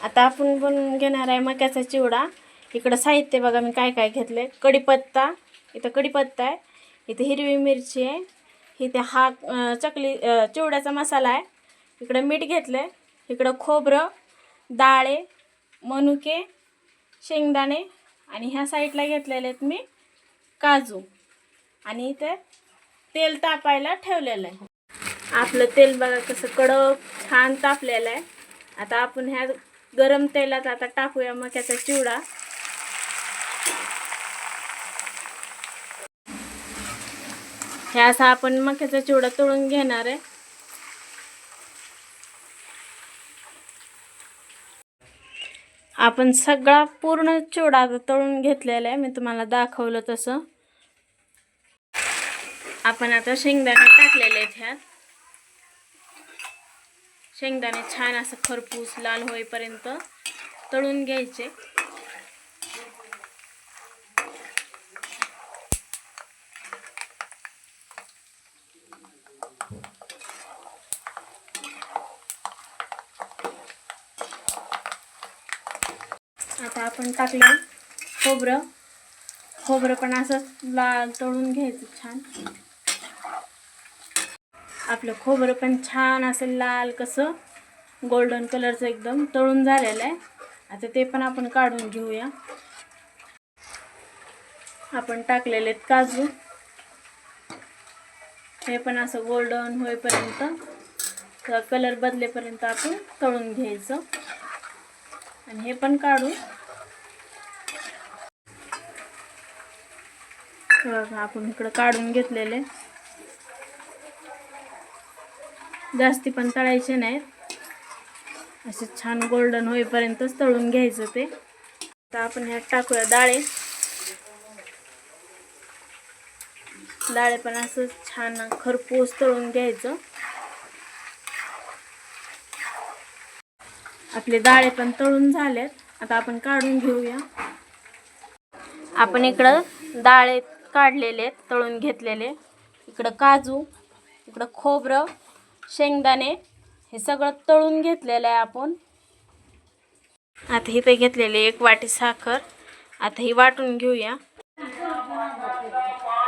आता आपण बनवून घेणार आहे मक्याचा चिवडा। इकडं साहित्य बघा मी काय काय घेतले। कढीपत्ता, इथं कढीपत्ता आहे, इथे हिरवी मिरची आहे, इथे हा चिवड्याचा मसाला आहे, इकडं मीठ घेतले, इकडं खोबरं, डाळे, मनुके, शेंगदाणे आणि ह्या साईडला घेतलेले आहेत मी काजू आणि इथे तेल तापायला ठेवलेलं आहे। आपलं तेल बघा कसं कडक छान तापलेलं आहे। आता आपण ह्या गरम तेलात आता टाकूया मक्याचा चिवडा। हे असा आपण मक्याचा चिवडा तळून घेणार आहे। आपण सगळा पूर्ण चिवडा तळून घेतलेला आहे, मी तुम्हाला दाखवलं तसं। आपण आता शेंगदाणे टाकलेले आहेत ह्यात। शेंगदाणे छान असं खरपूस लाल होईपर्यंत तळून घ्यायचे। आता आपण टाकलं खोबरं पण असं लाल तळून घ्यायचं छान। आपलं खोबरं पण छान असं लाल कसं गोल्डन कलरचं एकदम तळून झालेलं आहे। आता ते पण आपण काढून घेऊया। आपण टाकलेले काजू, हे पण असं गोल्डन होईपर्यंत कलर बदलेपर्यंत आपण तळून घ्यायचं आणि हे पण काढून आपण इकडं काढून घेतलेले। जास्ती पण तळायचे नाही, असे छान गोल्डन होईपर्यंतच तळून घ्यायचं ते। आता आपण ह्यात टाकूया डाळे पण असं छान खरपूस तळून घ्यायचं। आपले डाळे पण तळून झालेत, आता आपण काढून घेऊया। आपण इकडं डाळे काढलेले तळून घेतलेले, इकडं काजू, इकडं खोबरं, शेंगदाणे हे सगळं तळून घेतलेलं आहे आपण। आता इथे घेतलेले 1 वाटी साखर, आता ही वाटून घेऊया।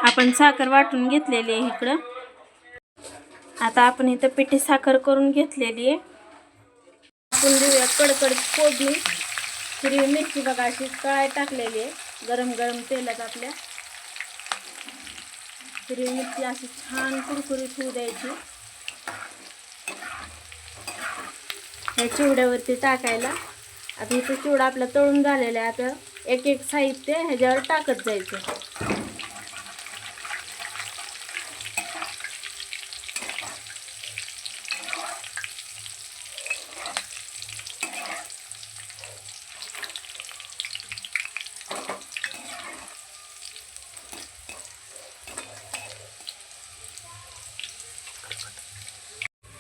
आपण साखर वाटून घेतलेली आहे इकडं। आता आपण इथं पिठी साखर करून घेतलेली आहे। आपण देऊया कडकडीत फोडणी। हिरवी मिरची बघा अशी तळाय टाकलेली आहे गरम गरम तेलात आपल्या। हिरवी मिरची अशी छान कुरकुरीत होऊ द्यायची या चिवड्यावरती टाकायला। आता इथं चिवडा आपला तळून झालेला आहे, आता एक एक साहित्य ह्याच्यावर टाकत जायचं।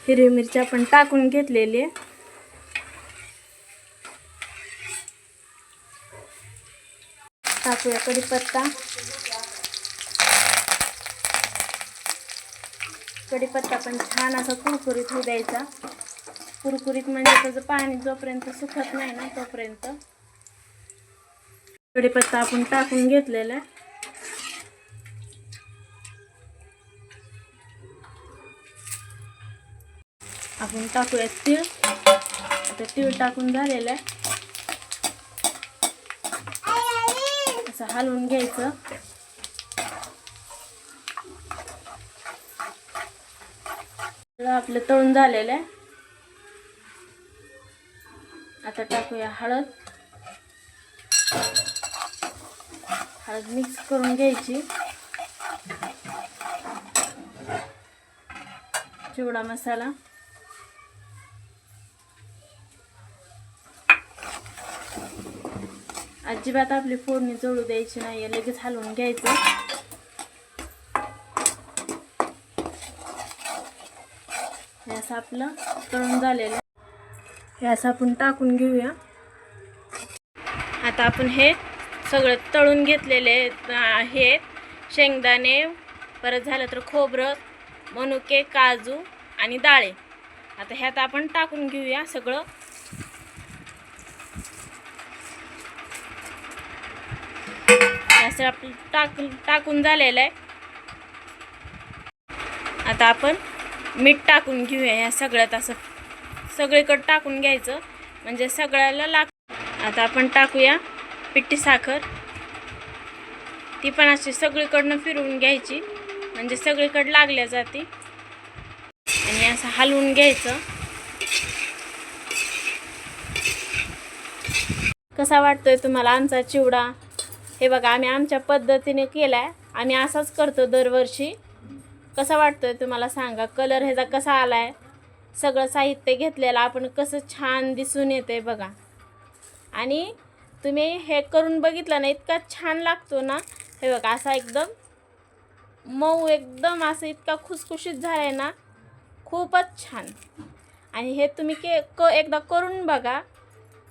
हिरवी मिरची आपण टाकून घेतलेली आहे। टाकूया कढीपत्ता। कढीपत्ता पण छान असा कुरकुरीत होऊ द्यायचा। कुरकुरीत म्हणजे त्याचं पाणी जोपर्यंत सुकत नाही ना तोपर्यंत। कढीपत्ता आपण टाकून घेतलेला आहे। आपण टाकूया तीळ। आता तीळ टाकून झालेलं आहे, असं हलवून घ्यायचं। आपलं तळून झालेलं आहे। आता टाकूया हळद मिक्स करून घ्यायची। चिवडा मसाला, अजिबात आपली फोडणी जळू द्यायची नाही, लगेच हलवून घ्यायचं। हे असं आपलं तळून झालेलं, हे असं आपण टाकून घेऊया। आता आपण हे सगळं तळून घेतलेले आहेत, शेंगदाणे, परत झालं तर खोबरं, मनुके, काजू आणि डाळे। आता ह्यात आपण टाकून घेऊया सगळं। असं आपलं टाकून झालेलं आहे. आता आपण मीठ टाकून घेऊया या सगळ्यात, असं सगळीकडे टाकून घ्यायचं म्हणजे सगळ्याला आता आपण टाकूया पिठी साखर. ती पण अशी सगळीकडनं फिरवून घ्यायची म्हणजे सगळीकडे लागल्या जाते आणि असं हलवून घ्यायचं. कसा वाटतोय तुम्हाला आमचा चिवडा? हे बघा, आम्ही आमच्या पद्धतीने केलाय, आम्ही असाच करतो दरवर्षी. कसा वाटतोय तुम्हाला सांगा. कलर ह्याचा कसा आलाय, सगळं साहित्य घेतलेलं आपण कसं छान दिसून येते बघा. आणि तुम्ही हे करून बघितलं ना, इतका छान लागतो ना. हे बघा, असा एकदम मऊ, एकदम असं इतका खुसखुशीत झालाय ना, खूपच छान. आणि हे तुम्ही एकदा करून बघा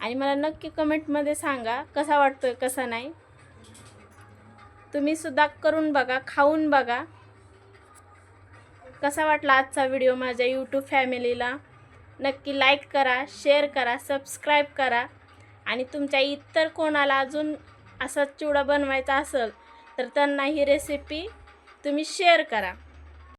आणि मला नक्की कमेंटमध्ये सांगा कसा वाटतोय कसा नाही. तुम्ही सुद्धा करून बघा, खाऊन बघा. कसा वाटला आजचा व्हिडिओ माझ्या यूट्यूब फॅमिलीला? नक्की लाईक करा, शेअर करा, सबस्क्राईब करा. आणि तुमच्या इतर कोणाला अजून असा चिवडा बनवायचा असेल तर त्यांना ही रेसिपी तुम्ही शेअर करा.